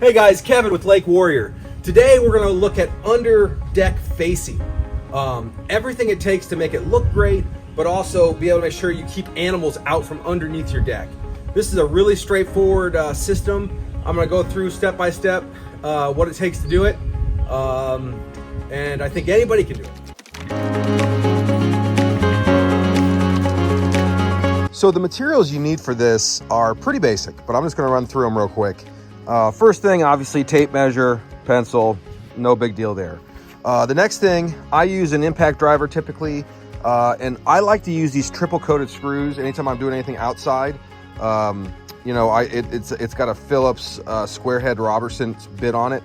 Hey guys, Kevin with Lake Warrior. Today we're going to look at under deck facing. Everything it takes to make it look great, but also be able to make sure you keep animals out from underneath your deck. This is a really straightforward system. I'm going to go through step by step what it takes to do it, and I think anybody can do it. So the materials you need for this are pretty basic, but I'm just going to run through them real quick. First thing, obviously tape measure, pencil, no big deal there. The next thing, I use an impact driver typically, and I like to use these triple coated screws anytime I'm doing anything outside. You know, it's got a Phillips square head Robertson bit on it.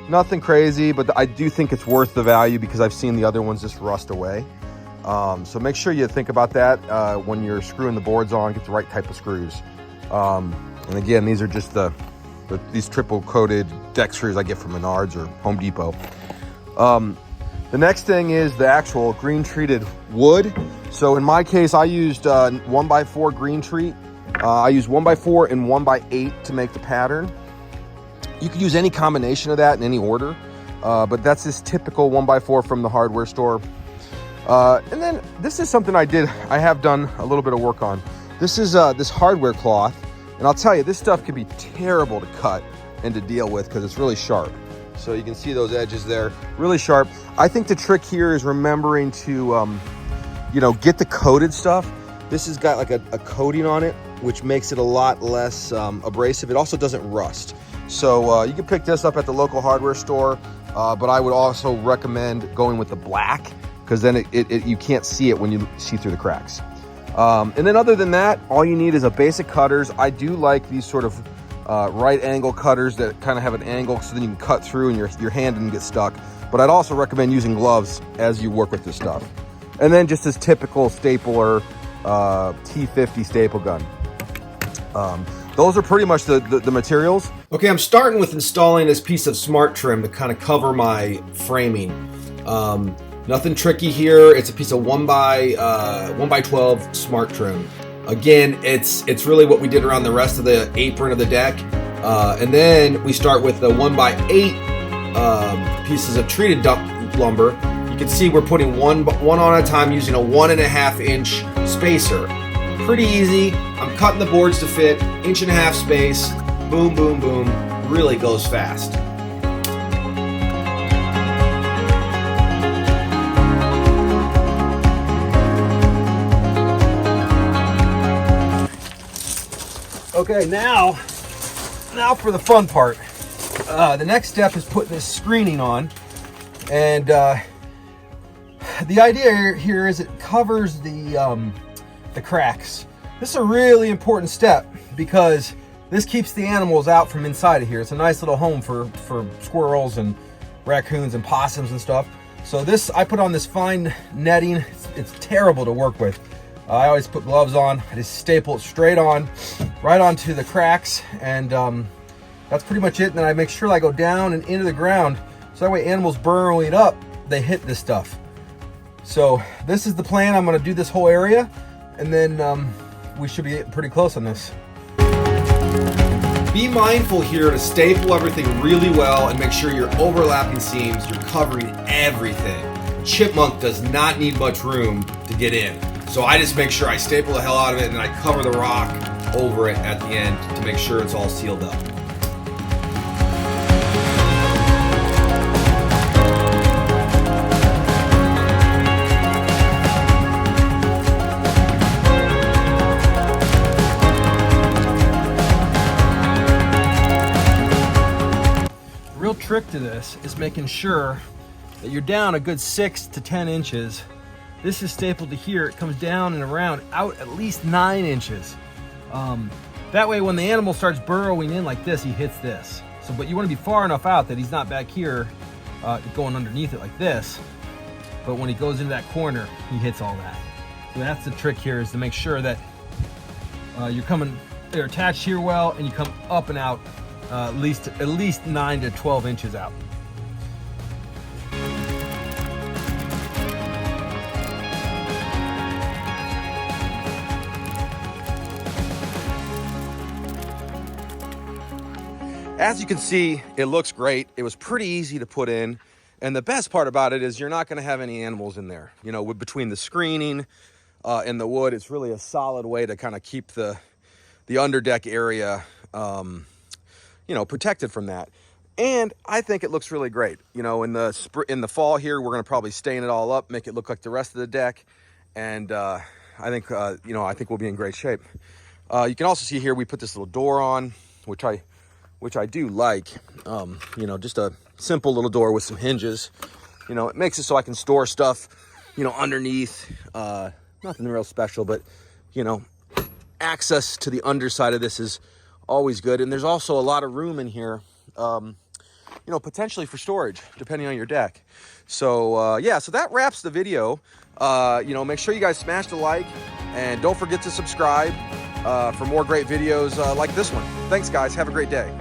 Nothing crazy, but I do think it's worth the value because I've seen the other ones just rust away. So make sure you think about that when you're screwing the boards on, get the right type of screws. And again, these are just these triple coated deck screws I get from Menards or Home Depot. The next thing is the actual green treated wood. So in my case, I used 1x4 green treat. I used 1x4 and 1x8 to make the pattern. You could use any combination of that in any order, but that's this typical 1x4 from the hardware store. And then this is something I have done a little bit of work on. This is this hardware cloth. And I'll tell you, this stuff can be terrible to cut and to deal with because it's really sharp. So you can see those edges there, really sharp. I think the trick here is remembering to, you know, get the coated stuff. This has got like a coating on it, which makes it a lot less abrasive. It also doesn't rust. So you can pick this up at the local hardware store, but I would also recommend going with the black because then you can't see it when you see through the cracks. And then other than that, all you need is a basic cutters. I do like these sort of right angle cutters that kind of have an angle so then you can cut through and your hand doesn't get stuck. But I'd also recommend using gloves as you work with this stuff. And then just this typical stapler T50 staple gun. Those are pretty much the materials. Okay, I'm starting with installing this piece of smart trim to kind of cover my framing. Nothing tricky here. It's a piece of 1x12 smart trim. Again, it's really what we did around the rest of the apron of the deck. And then we start with the 1x8 pieces of treated lumber. You can see we're putting one on at a time using a 1.5 inch spacer. Pretty easy. I'm cutting the boards to fit, 1.5 inch space. Boom, boom, boom. Really goes fast. Okay, now for the fun part. The next step is putting this screening on, and the idea here is it covers the cracks. This is a really important step because this keeps the animals out from inside of here. It's a nice little home for squirrels and raccoons and possums and stuff. So this, I put on this fine netting. It's terrible to work with. I always put gloves on. I just staple it straight on, right onto the cracks, and that's pretty much it. And then I make sure I go down and into the ground, so that way animals burrowing up, they hit this stuff. So this is the plan. I'm going to do this whole area, and then we should be pretty close on this. Be mindful here to staple everything really well and make sure you're overlapping seams, you're covering everything. Chipmunk does not need much room to get in. So I just make sure I staple the hell out of it and then I cover the rock over it at the end to make sure it's all sealed up. The real trick to this is making sure that you're down a good 6 to 10 inches. This is stapled to here. It comes down and around out at least 9 inches. That way when the animal starts burrowing in like this, he hits this. So, but you want to be far enough out that he's not back here going underneath it like this. But when he goes into that corner, he hits all that. So that's the trick here, is to make sure that they're attached here well, and you come up and out at least 9 to 12 inches out. As you can see, it looks great. It was pretty easy to put in. And the best part about it is you're not going to have any animals in there. You know, between the screening and the wood, it's really a solid way to kind of keep the underdeck area, you know, protected from that. And I think it looks really great. You know, in the fall here, we're going to probably stain it all up, make it look like the rest of the deck. And I think, you know, I think we'll be in great shape. You can also see here, we put this little door on, which I do like. You know, just a simple little door with some hinges. You know, it makes it so I can store stuff, you know, underneath. Nothing real special, but, you know, access to the underside of this is always good. And there's also a lot of room in here, you know, potentially for storage, depending on your deck. So, yeah, so that wraps the video. You know, make sure you guys smash the like, and don't forget to subscribe for more great videos like this one. Thanks, guys. Have a great day.